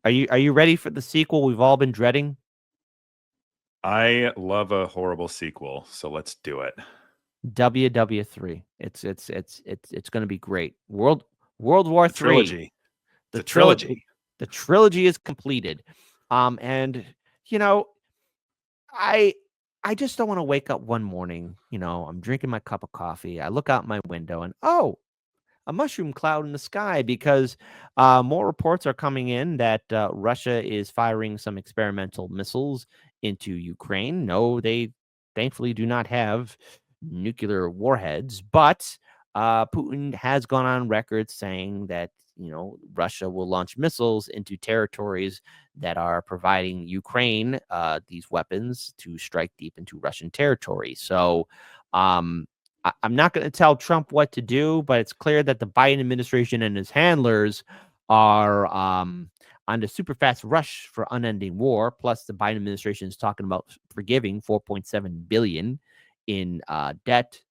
Are you ready for the sequel we've all been dreading? I love a horrible sequel, so let's do it. WW3. It's going to be great. World War The Three. trilogy. The The trilogy. trilogy. The trilogy is completed. And you know, I I just don't want to wake up one morning. I'm drinking my cup of coffee. I look out my window and a mushroom cloud in the sky because more reports are coming in that Russia is firing some experimental missiles into Ukraine. No, they thankfully do not have nuclear warheads, but Putin has gone on record saying that Russia will launch missiles into territories that are providing Ukraine these weapons to strike deep into Russian territory. So um, I'm not going to tell Trump what to do, but it's clear that the Biden administration and his handlers are on the super fast rush for unending war. Plus, the Biden administration is talking about forgiving 4.7 billion in debt.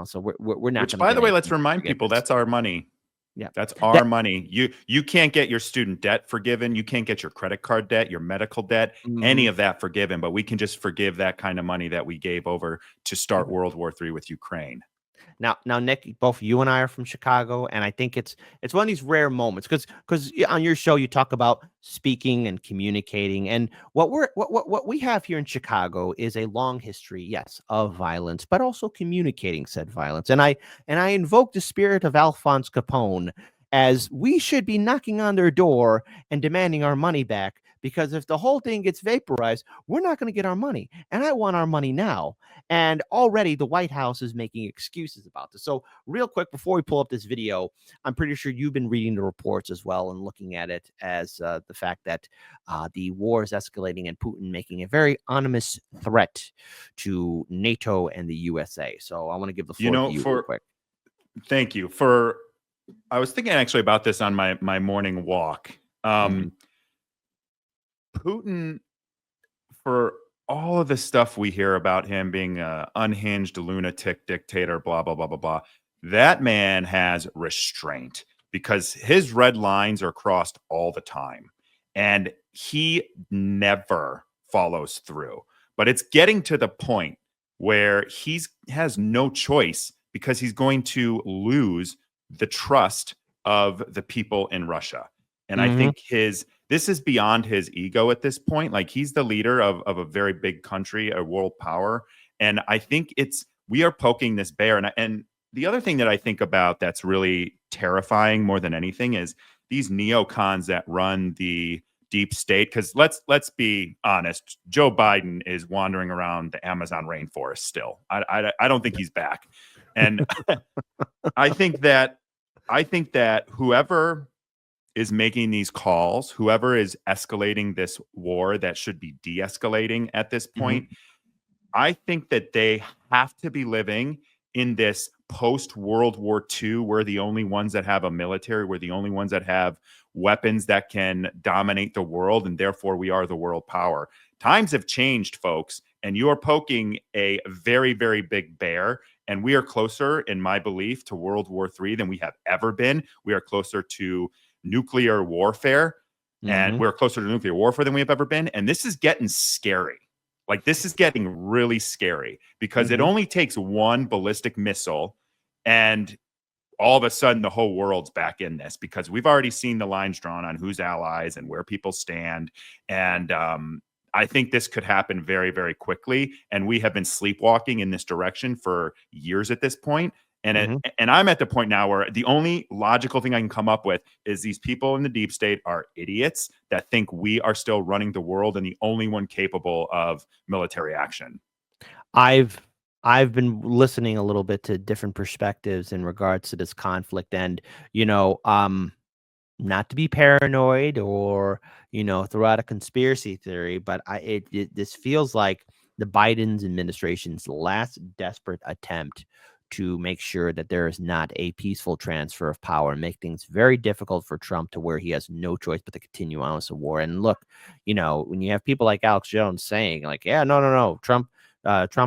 So we're not Which, going to by get the way, any let's remind people forgiveness. that's our money. Yeah, That's our that. money. You can't get your student debt forgiven. You can't get your credit card debt, your medical debt, any Mhm. of that forgiven. But we can just forgive that kind of money that we gave over to start World War III with Ukraine. Now, Nick, both you and I are from Chicago, and I think it's one of these rare moments because on your show you talk about speaking and communicating, and what we have here in Chicago is a long history, yes, of violence, but also communicating said violence, and I invoke the spirit of Alphonse Capone as we should be knocking on their door and demanding our money back. Because if the whole thing gets vaporized, we're not going to get our money. And I want our money now. And already the White House is making excuses about this. So, real quick, before we pull up this video, I'm pretty sure you've been reading the reports as well and looking at it as the fact that the war is escalating and Putin making a very ominous threat to NATO and the USA. So, I want to give the You floor to know, you real for quick. thank you for. I was thinking actually about this on my morning walk. Mhm. Putin, for all of the stuff we hear about him being an unhinged lunatic dictator, blah blah blah blah blah, that man has restraint because his red lines are crossed all the time, and he never follows through. But it's getting to the point where he's has no choice because he's going to lose the trust of the people in Russia. And I Mhm. think his this is beyond his ego at this point. Like, he's the leader of a very big country, a world power. And I think we are poking this bear. And the other thing that I think about that's really terrifying more than anything is these neocons that run the deep state. Because let's be honest, Joe Biden is wandering around the Amazon rainforest still. I don't think he's back. And I think that whoever is making these calls, whoever is escalating this war that should be de-escalating at this Mhm. point, I think that they have to be living in this post World War II. We're the only ones that have a military. We're the only ones that have weapons that can dominate the world, and therefore we are the world power. Times have changed, folks, and you are poking a very, very big bear. And we are closer, in my belief, to World War III than we have ever been. We are closer to nuclear warfare, and Mhm. we're closer to nuclear warfare than we have ever been. And this is getting scary. Like, this is getting really scary because it Mhm. only takes one ballistic missile, and all of a sudden the whole world's back in this because we've already seen the lines drawn on who's allies and where people stand. And I think this could happen very, very quickly. And we have been sleepwalking in this direction for years at this point. Mhm. And I'm at the point now where the only logical thing I can come up with is these people in the deep state are idiots that think we are still running the world and the only one capable of military action. I've I've been listening a little bit to different perspectives in regards to this conflict and you know um not to be paranoid or throw out a conspiracy theory, but this feels like the Biden's administration's last desperate attempt to make sure that there is not a peaceful transfer of power and make things very difficult for Trump to where he has no choice but to continue on with the war. And look, when you have people like Alex Jones saying like, yeah, no, Trump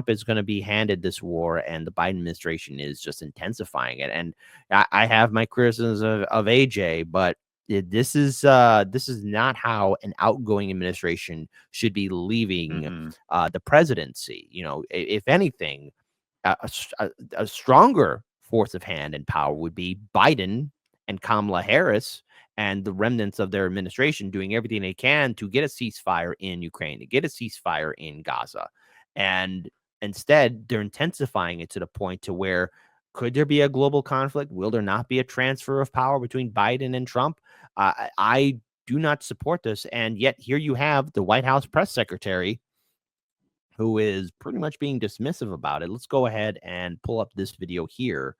is going to be handed this war, and the Biden administration is just intensifying it. And I have my criticisms of AJ, but This is not how an outgoing administration should be leaving Mm-mm. the presidency. If anything, a stronger force of hand and power would be Biden and Kamala Harris and the remnants of their administration doing everything they can to get a ceasefire in Ukraine, to get a ceasefire in Gaza. And instead, they're intensifying it to the point to where could there be a global conflict? Will there not be a transfer of power between Biden and Trump? I do not support this. And yet here you have the White House press secretary who is pretty much being dismissive about it. Let's go ahead and pull up this video here.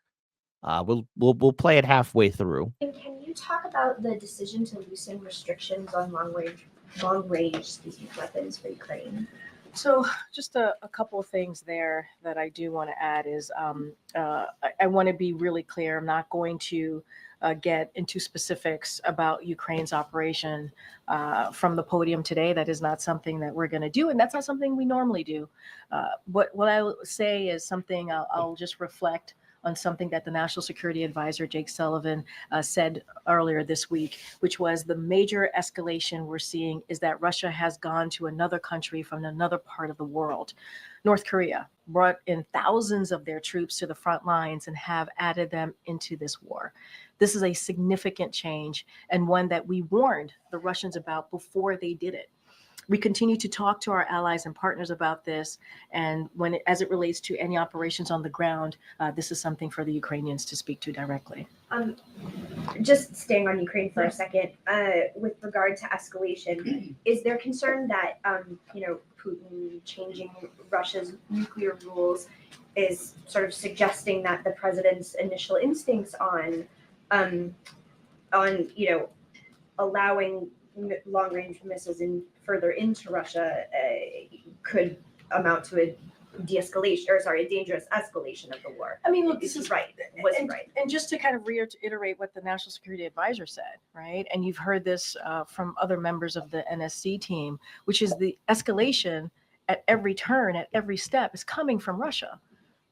We'll play it halfway through. And can you talk about the decision to loosen restrictions on long-range weapons for Ukraine? So just a couple of things there that I do want to add is I want to be really clear. I'm not going to get into specifics about Ukraine's operation from the podium today. That is not something that we're going to do, and that's not something we normally do. What I will say is something I'll just reflect on something that the National Security Advisor, Jake Sullivan, said earlier this week, which was the major escalation we're seeing is that Russia has gone to another country from another part of the world. North Korea brought in thousands of their troops to the front lines and have added them into this war. This is a significant change and one that we warned the Russians about before they did it. We continue to talk to our allies and partners about this, and as it relates to any operations on the ground, this is something for the Ukrainians to speak to directly. Just staying on Ukraine for a second, with regard to escalation, is there concern that Putin changing Russia's nuclear rules is sort of suggesting that the president's initial instincts on allowing long-range missiles further into Russia could amount to a dangerous escalation of the war? I mean, look, this this is right. Was it right? And just to kind of reiterate what the National Security Advisor said, right? And you've heard this from other members of the NSC team, which is the escalation at every turn, at every step is coming from Russia.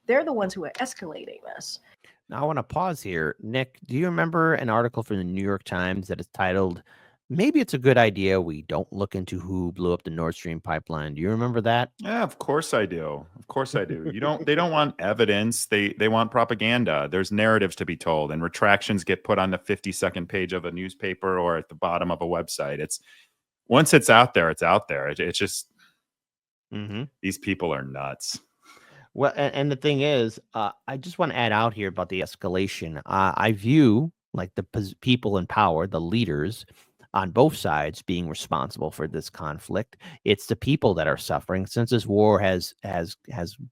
They're the ones who are escalating this. Now, I want to pause here. Nick, do you remember an article from the New York Times that is titled, "Maybe it's a good idea we don't look into who blew up the Nord Stream pipeline"? Do you remember that? Yeah, of course I do. Of course I do. They don't want evidence. They want propaganda. There's narratives to be told, and retractions get put on the 50-second page of a newspaper or at the bottom of a website. Once it's out there, it's out there. It's just these people are nuts. Well, and the thing is, I just want to add out here about the escalation. I view like the people in power, the leaders on both sides being responsible for this conflict. It's the people that are suffering. Since this war has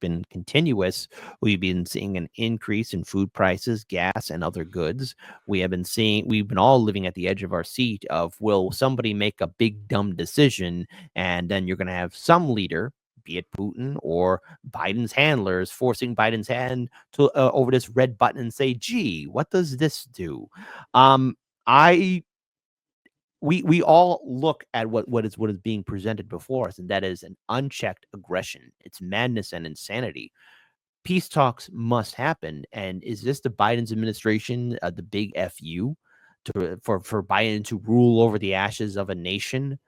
been continuous, we've been seeing an increase in food prices, gas, and other goods. We've been all living at the edge of our seat of, will somebody make a big dumb decision, and then you're going to have some leader, be it Putin or Biden's handlers, forcing Biden's hand to over this red button and say, "Gee, what does this do?" We all look at what is being presented before us, and that is an unchecked aggression. It's madness and insanity. Peace talks must happen. And is this the Biden's administration, the big FU, for Biden to rule over the ashes of a nation?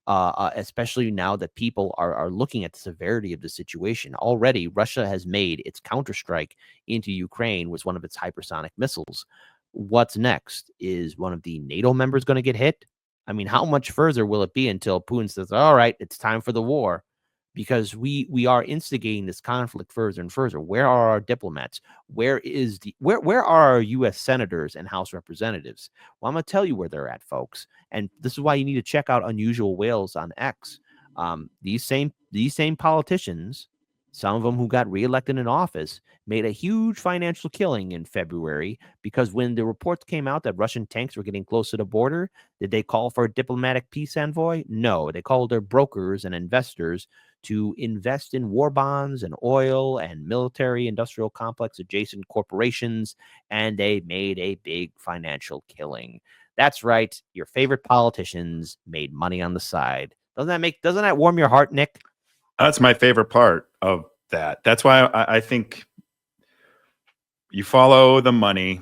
Especially now that people are looking at the severity of the situation. Already, Russia has made its counterstrike into Ukraine with one of its hypersonic missiles. What's next? Is one of the NATO members going to get hit? I mean, how much further will it be until Putin says, "All right, it's time for the war"? Because we are instigating this conflict further and further. Where are our diplomats? Where are our U.S. senators and House representatives? Well, I'm going to tell you where they're at, folks. And this is why you need to check out Unusual Whales on X. These same politicians, some of them who got reelected in office, made a huge financial killing in February because when the reports came out that Russian tanks were getting close to the border, did they call for a diplomatic peace envoy? No, they called their brokers and investors to invest in war bonds and oil and military industrial complex adjacent corporations, and they made a big financial killing. That's right. Your favorite politicians made money on the side. Doesn't that warm your heart, Nick? That's my favorite part of that. That's why I think you follow the money.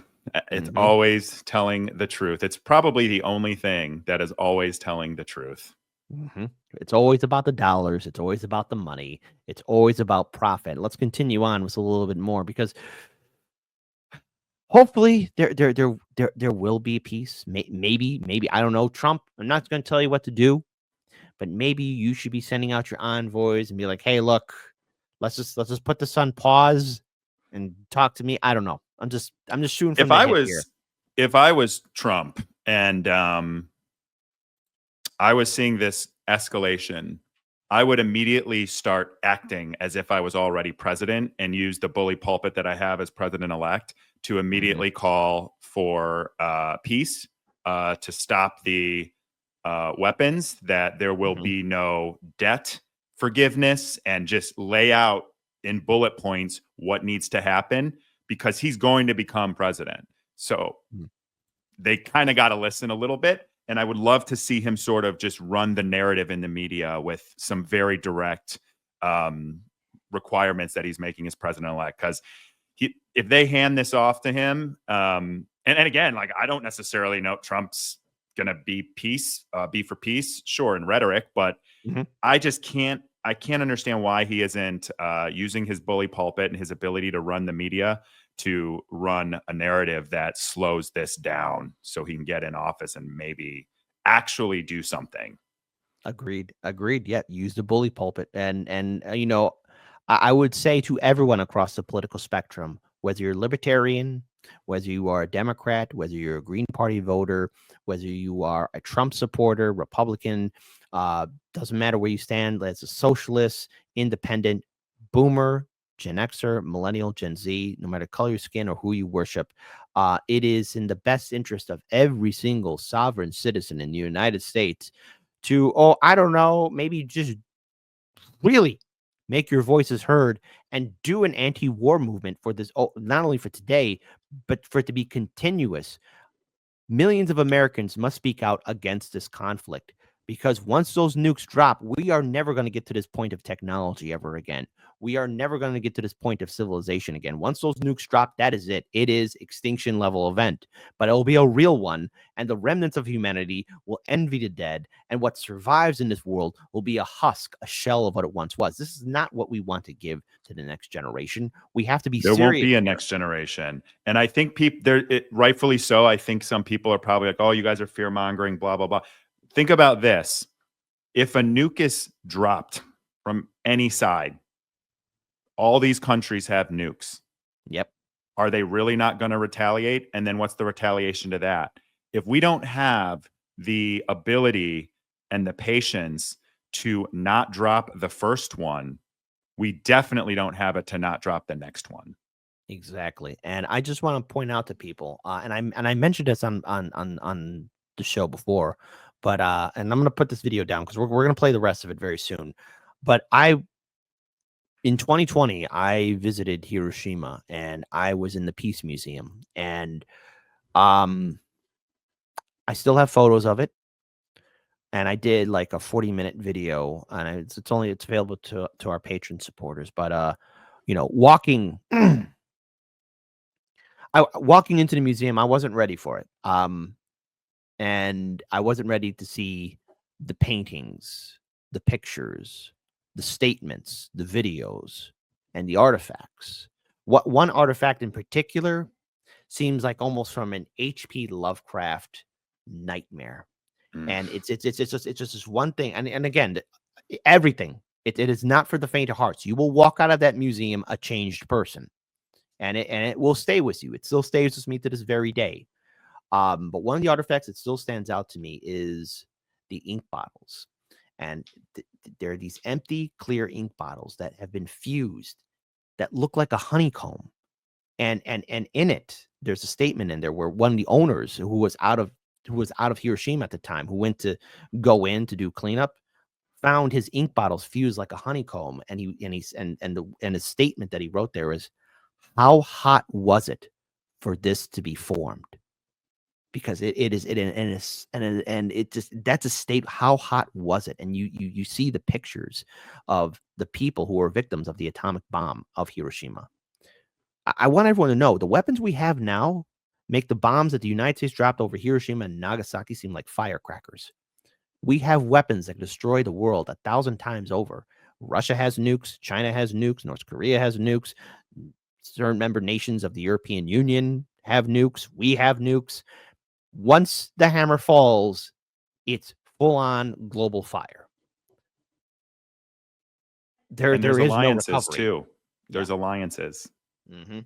It's Mhm. always telling the truth. It's probably the only thing that is always telling the truth. Mhm. It's always about the dollars. It's always about the money. It's always about profit. Let's continue on with a little bit more because hopefully there will be peace. Maybe I don't know. Trump, I'm not going to tell you what to do, but maybe you should be sending out your envoys and be like, "Hey, look, let's just put this on pause and talk to me." I don't know. I'm just shooting from If the I hip here. was Trump and I was seeing this escalation, I would immediately start acting as if I was already president and use the bully pulpit that I have as president-elect to immediately call for peace, to stop the weapons, that there will Mhm. be no debt forgiveness, and just lay out in bullet points what needs to happen because he's going to become president. So Mm. they kind of got to listen a little bit. And I would love to see him sort of just run the narrative in the media with some very direct um, requirements that he's making as president elect. Because if they hand this off to him, and again, like, I don't necessarily know Trump's going to be be for peace, sure, in rhetoric, but Mhm. I can't understand why he isn't using his bully pulpit and his ability to run the media to run a narrative that slows this down so he can get in office and maybe actually do something. Agreed. Agreed. Yeah, use the bully pulpit, and I would say to everyone across the political spectrum, whether you're libertarian, whether you are a Democrat, whether you're a Green Party voter, whether you are a Trump supporter, Republican, doesn't matter where you stand. As a socialist, independent, boomer, Gen Xer, millennial, Gen Z, no matter color your skin or who you worship, it is in the best interest of every single sovereign citizen in the United States to, oh, I don't know, maybe just really make your voices heard and do an anti-war movement for this, oh, not only for today, but for it to be continuous. Millions of Americans must speak out against this conflict because once those nukes drop, we are never going to get to this point of technology ever again. We are never going to get to this point of civilization again. Once those nukes drop, that is it. It is extinction level event, but it will be a real one, and the remnants of humanity will envy the dead, and what survives in this world will be a husk, a shell of what it once was. This is not what we want to give to the next generation. We have to be There won't serious be a here. next generation. And I think people there, rightfully so. I think some people are probably like, oh, you guys are fear mongering, blah, blah, blah. Think about this. If a nuke is dropped from any side, all these countries have nukes. Yep. Are they really not going to retaliate? And then what's the retaliation to that? If we don't have the ability and the patience to not drop the first one, we definitely don't have it to not drop the next one. Exactly, and I just want to point out to people, and I mentioned this on the show before, but and I'm gonna put this video down because we're gonna play the rest of it very soon. But in 2020 I visited Hiroshima and I was in the Peace Museum, and um I still have photos of it, and I did like a 40-minute video, and it's available to our patron supporters, but walking walking into the museum, I wasn't ready for it. And I wasn't ready to see the paintings, the pictures, the statements, the videos, and the artifacts. What one artifact in particular seems like almost from an H.P. Lovecraft nightmare. Mm. And it's just this one thing. And again, everything. It is not for the faint of hearts. You will walk out of that museum a changed person, and it will stay with you. It still stays with me to this very day. But one of the artifacts that still stands out to me is the ink bottles, and there are these empty, clear ink bottles that have been fused that look like a honeycomb, and in it, there's a statement in there where one of the owners who was out of Hiroshima at the time, who went to go in to do cleanup, found his ink bottles fused like a honeycomb, and the statement that he wrote there is, "How hot was it for this to be formed?" Because it is it and it just that's a state. How hot was it? And you see the pictures of the people who were victims of the atomic bomb of Hiroshima. I want everyone to know the weapons we have now make the bombs that the United States dropped over Hiroshima and Nagasaki seem like firecrackers. We have weapons that destroy the world 1,000 times over. Russia has nukes, China has nukes, North Korea has nukes, certain member nations of the European Union have nukes, we have nukes. Once the hammer falls, it's full-on global fire. There And there's is no alliances recovery. too. There's alliances. Mm-hmm.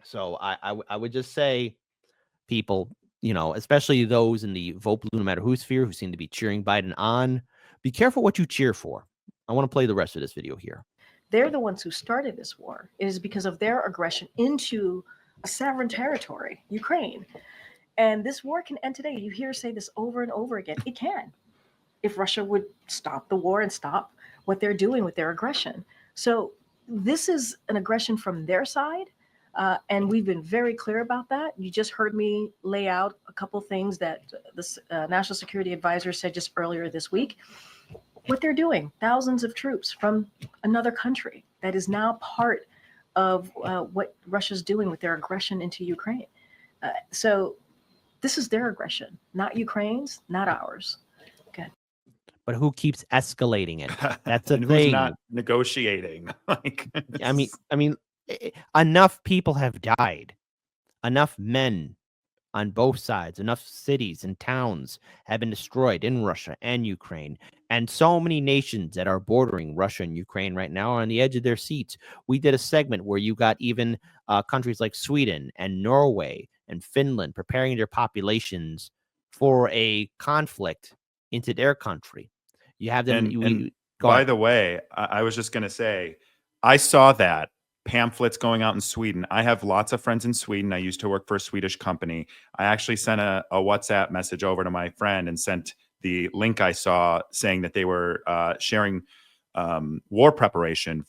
So I would just say, people, especially those in the vote blue no matter who sphere who seem to be cheering Biden on, be careful what you cheer for. I want to play the rest of this video here. They're the ones who started this war. It is because of their aggression into a sovereign territory, Ukraine. And this war can end today. You hear say this over and over again. It can, if Russia would stop the war and stop what they're doing with their aggression. So this is an aggression from their side. And we've been very clear about that. You just heard me lay out a couple things that the National Security Advisor said just earlier this week. What they're doing, thousands of troops from another country that is now part of what Russia's doing with their aggression into Ukraine. So this is their aggression, not Ukraine's, not ours. But who keeps escalating it? That's the and thing. Who's not negotiating? Like, I mean, enough people have died. Enough men on both sides, enough cities and towns have been destroyed in Russia and Ukraine. And so many nations that are bordering Russia and Ukraine right now are on the edge of their seats. We did a segment where you got even countries like Sweden and Norway and Finland preparing their populations for a conflict into their country. You have them. And by the way, I was just going to say, I saw that pamphlets going out in Sweden. I have lots of friends in Sweden. I used to work for a Swedish company. I actually sent a WhatsApp message over to my friend and sent the link I saw saying that they were sharing war preparation,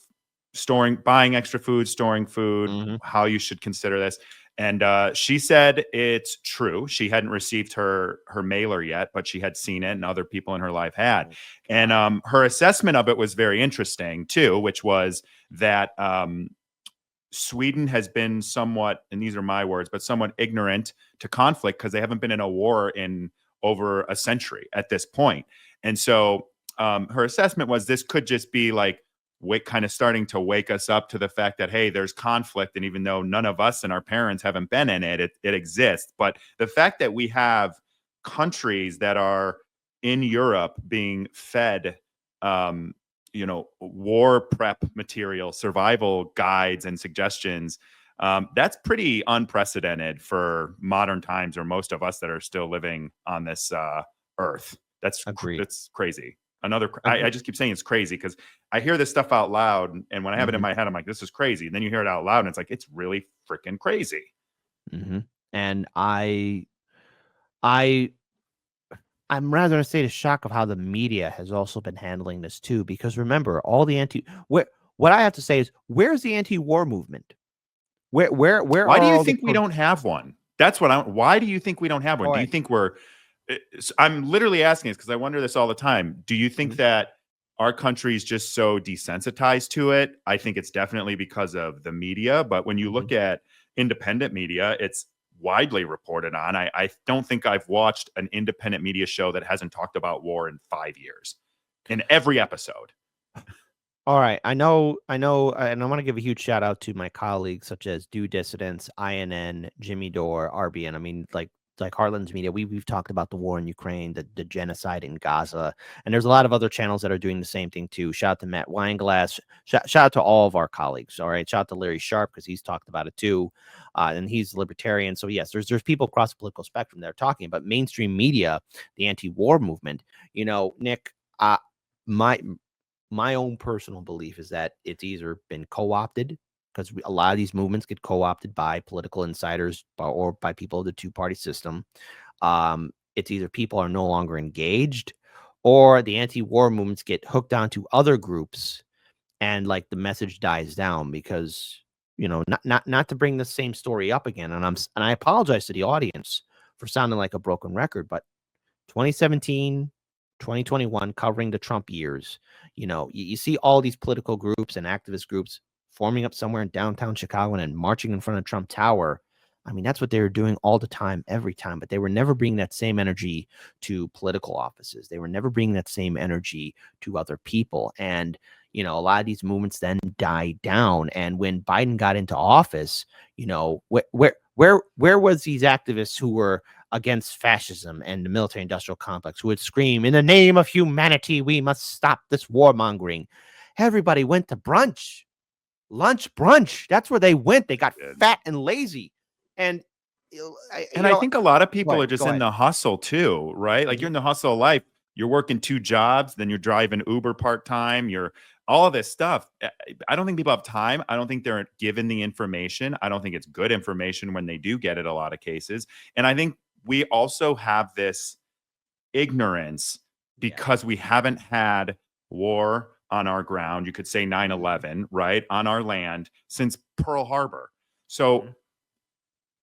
buying extra food, storing food, how you should consider this. And she said it's true. She hadn't received her mailer yet, but she had seen it and other people in her life had. And her assessment of it was very interesting too, which was that Sweden has been somewhat, and these are my words, but somewhat ignorant to conflict because they haven't been in a war in over a century at this point. And so her assessment was this could just be like kind of starting to wake us up to the fact that, hey, there's conflict. And even though none of us and our parents haven't been in it, it exists. But the fact that we have countries that are in Europe being fed war prep material, survival guides and suggestions, that's pretty unprecedented for modern times, or most of us that are still living on this earth. That's crazy. I just keep saying it's crazy because I hear this stuff out loud, and when I have it in my head, I'm like, this is crazy. And then you hear it out loud, and it's like, it's really freaking crazy. And I'm rather to say the shock of how the media has also been handling this too, because remember, all the what I have to say is, where's the anti-war movement? Why do you think we don't have one? That's what why do you think we don't have one? Do you think I'm literally asking this because I wonder this all the time. Do you think that our country is just so desensitized to it? I think it's definitely because of the media, but when you look at independent media, it's widely reported on. I don't think I've watched an independent media show that hasn't talked about war in 5 years in every episode. All right. I know, and I want to give a huge shout out to my colleagues such as Do Dissidents, INN, Jimmy Dore, RBN. I mean, like Heartland's Media, we've talked about the war in Ukraine, the genocide in Gaza, and there's a lot of other channels that are doing the same thing too. Shout out to Matt Weinglass. Shout out to all of our colleagues. All right. Shout out to Larry Sharp because he's talked about it too. And he's libertarian. So yes, there's people across the political spectrum that are talking about mainstream media, the anti-war movement. Nick, my own personal belief is that it's either been co-opted, because a lot of these movements get co-opted by political insiders or by people of the two-party system. It's either people are no longer engaged, or the anti-war movements get hooked onto other groups, and like the message dies down because, not to bring the same story up again. And I apologize to the audience for sounding like a broken record, but 2017, 2021, covering the Trump years, you see all these political groups and activist groups forming up somewhere in downtown Chicago and marching in front of Trump Tower. I mean, that's what they were doing all the time, every time, but they were never bringing that same energy to political offices. They were never bringing that same energy to other people. And, a lot of these movements then died down. And when Biden got into office, where was these activists who were against fascism and the military industrial complex, who would scream, in the name of humanity, we must stop this warmongering? Everybody went to brunch. Lunch brunch. That's where they went. They got fat and lazy. And I think a lot of people ahead, are just go in ahead. the hustle too, right? Like Mhm. you're in the hustle of life. You're working 2 jobs, then you're driving Uber part-time, you're all of this stuff. I don't think people have time. I don't think they're given the information. I don't think it's good information when they do get it a lot of cases. And I think we also have this ignorance because we haven't had war on our ground. You could say 9/11, right? On our land since Pearl Harbor. So Mhm.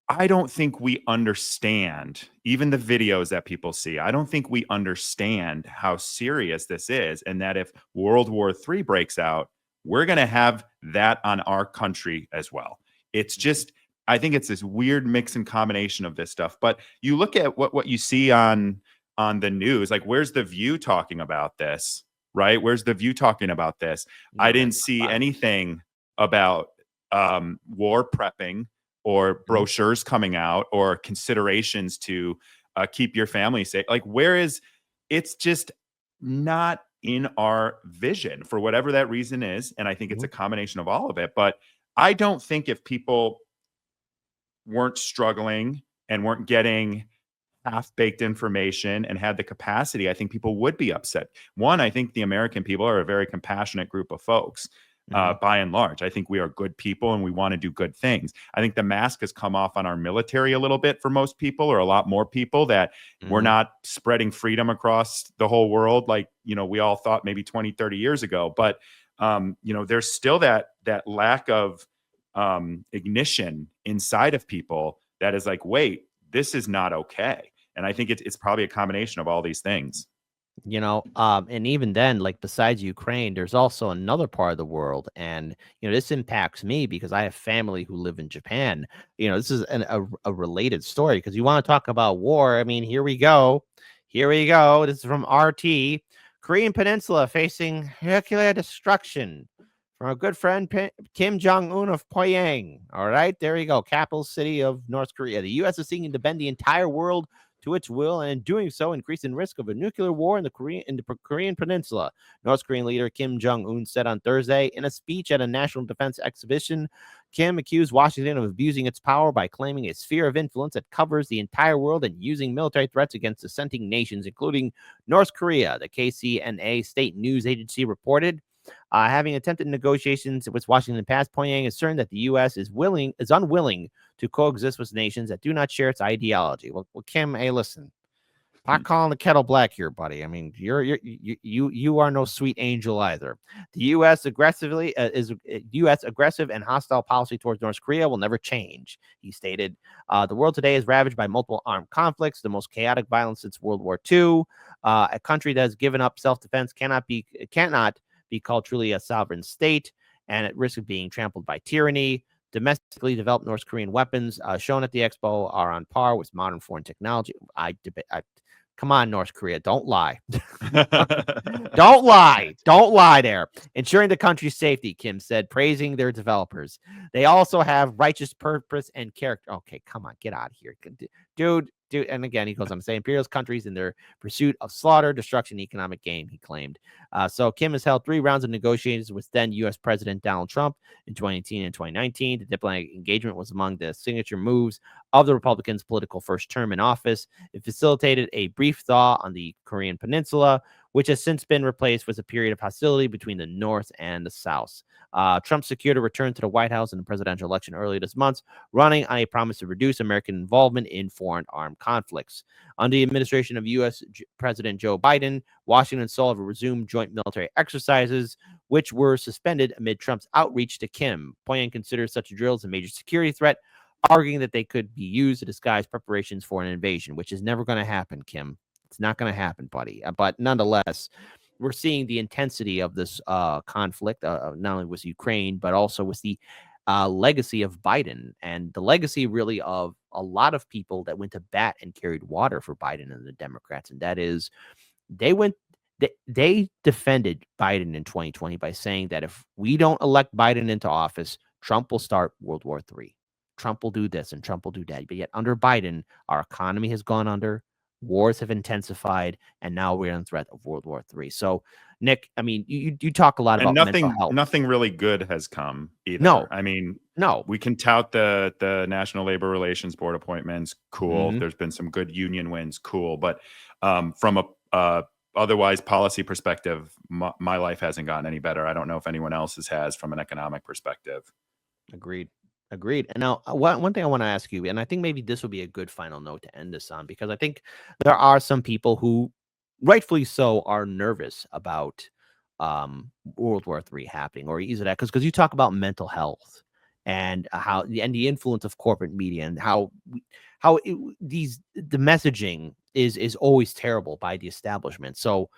I don't think we understand, even the videos that people see. I don't think we understand how serious this is. And that if World War III breaks out, we're going to have that on our country as well. It's just, I think it's this weird mix and combination of this stuff. But you look at what you see on the news, like where's the View talking about this, right? Where's the View talking about this? I didn't see anything about war prepping or brochures coming out or considerations to keep your family safe. Like, it's just not in our vision for whatever that reason is. And I think it's a combination of all of it. But I don't think if people weren't struggling and weren't getting half-baked information and had the capacity, I think people would be upset. One, I think the American people are a very compassionate group of folks. By and large, I think we are good people and we want to do good things. I think the mask has come off on our military a little bit for most people, or a lot more people, that we're not spreading freedom across the whole world like, we all thought maybe 20, 30 years ago. But, there's still that lack of ignition inside of people that is like, wait, this is not okay. And I think it's probably a combination of all these things. And even then, like, besides Ukraine, there's also another part of the world. And, this impacts me because I have family who live in Japan. This is a related story, because you want to talk about war. I mean, here we go. Here we go. This is from RT. Korean Peninsula facing nuclear destruction from our good friend Kim Jong-un of Pyongyang. All right, there you go. Capital city of North Korea. The U.S. is seeking to bend the entire world to its will, and in doing so, increasing risk of a nuclear war in the Korean Peninsula. North Korean leader Kim Jong-un said on Thursday in a speech at a national defense exhibition. Kim accused Washington of abusing its power by claiming a sphere of influence that covers the entire world and using military threats against dissenting nations, including North Korea. The KCNA state news agency reported. Having attempted negotiations with Washington in the past, Pyongyang is certain that the U.S. is unwilling to coexist with nations that do not share its ideology. Well, Kim, hey, listen, not calling the kettle black here, buddy. I mean, you are no sweet angel either. The U.S. U.S. aggressive and hostile policy towards North Korea will never change, he stated. The world today is ravaged by multiple armed conflicts, the most chaotic violence since World War II. A country that has given up self-defense cannot be called truly a sovereign state, and at risk of being trampled by tyranny. Domestically developed North Korean weapons shown at the expo are on par with modern foreign technology. Come on, North Korea, don't lie. Don't lie. Don't lie there. Ensuring the country's safety, Kim said, praising their developers. They also have righteous purpose and character. Okay, come on, get out of here. Dude. And again, he goes on to say, imperialist countries in their pursuit of slaughter, destruction, and economic gain, he claimed. So Kim has held 3 rounds of negotiations with then U.S. President Donald Trump in 2018 and 2019. The diplomatic engagement was among the signature moves of the Republicans' political first term in office. It facilitated a brief thaw on the Korean Peninsula, which has since been replaced with a period of hostility between the North and the South. Trump secured a return to the White House in the presidential election earlier this month, running on a promise to reduce American involvement in foreign armed conflicts. Under the administration of U.S. President Joe Biden, Washington and Seoul have resumed joint military exercises, which were suspended amid Trump's outreach to Kim. Pyongyang considers such drills a major security threat, arguing that they could be used to disguise preparations for an invasion, which is never going to happen, Kim. It's not going to happen, buddy. But nonetheless, we're seeing the intensity of this conflict, not only with Ukraine, but also with the legacy of Biden and the legacy really of a lot of people that went to bat and carried water for Biden and the Democrats. And that is they went they defended Biden in 2020 by saying that if we don't elect Biden into office, Trump will start World War III. Trump will do this and Trump will do that. But yet under Biden, our economy has gone under, wars have intensified, and now we're in threat of World War III. So, Nick, I mean, you talk a lot And about mental health. nothing really good has come either. No. I mean, No. we can tout the National Labor Relations Board appointments. Cool. Mhm. There's been some good union wins. Cool. But from a otherwise policy perspective, my life hasn't gotten any better. I don't know if anyone else's has from an economic perspective. Agreed. Agreed. And now, one thing I want to ask you, and I think maybe this will be a good final note to end this on, because I think there are some people who, rightfully so, are nervous about World War III happening, or either that because you talk about mental health and how and the influence of corporate media and how the messaging is always terrible by the establishment. So,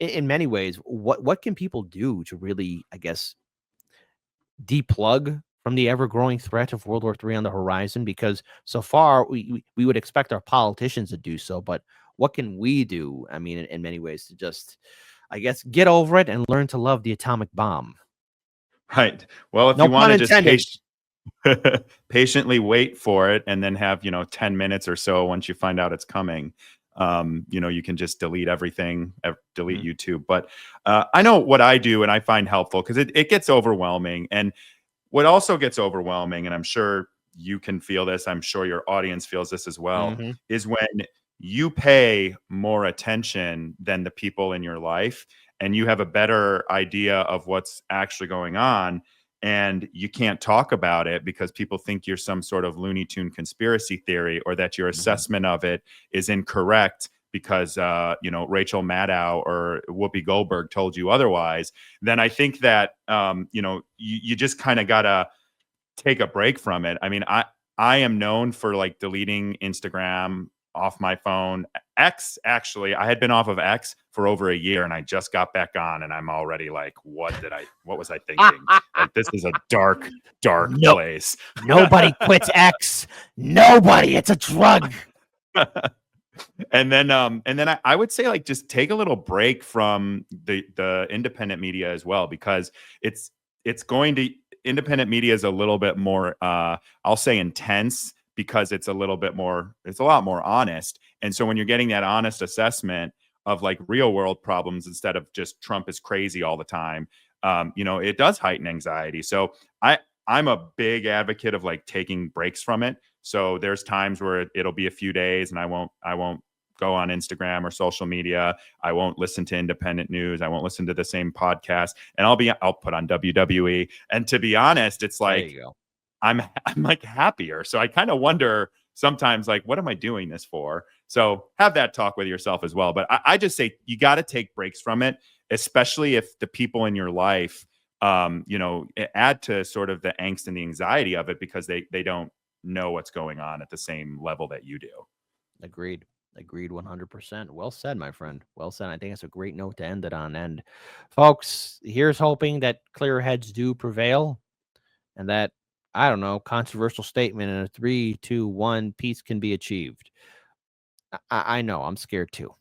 in many ways, what can people do to really, I guess, deplug from the ever-growing threat of World War III on the horizon? Because so far we would expect our politicians to do so, but what can we do? I mean, in many ways, to just, I guess, get over it and learn to love the atomic bomb. Right. Well, if No you want pun to just intended. patiently wait for it and then have 10 minutes or so once you find out it's coming, you can just delete everything, delete YouTube. But I know what I do and I find helpful because it gets overwhelming. And what also gets overwhelming, and I'm sure you can feel this, I'm sure your audience feels this as well, Mhm. is when you pay more attention than the people in your life and you have a better idea of what's actually going on, and you can't talk about it because people think you're some sort of Looney Tune conspiracy theory, or that your assessment of it is incorrect because Rachel Maddow or Whoopi Goldberg told you otherwise. Then I think that you just kind of gotta take a break from it. I mean, I am known for like deleting Instagram off my phone. X, actually, I had been off of X for over a year and I just got back on and I'm already like, what was I thinking? Like, this is a dark Nope. place. Nobody quits X. Nobody. It's a drug. And then I would say, like, just take a little break from the independent media as well, because independent media is a little bit more I'll say intense, because it's a lot more honest. And so when you're getting that honest assessment of like real world problems instead of just Trump is crazy all the time, it does heighten anxiety. So I'm a big advocate of like taking breaks from it. So there's times where it'll be a few days and I won't go on Instagram or social media. I won't listen to independent news. I won't listen to the same podcast, and I'll put on WWE. And to be honest, it's like, There you go. I'm like happier. So I kind of wonder sometimes, like, what am I doing this for? So have that talk with yourself as well. But I just say you got to take breaks from it, especially if the people in your life, add to sort of the angst and the anxiety of it, because they don't know what's going on at the same level that you do. Agreed. 100%. Well said, my friend. Well said. I think it's a great note to end it on. And folks, here's hoping that clear heads do prevail and that, I don't know, controversial statement in a 3, 2, 1, peace can be achieved. I know I'm scared too.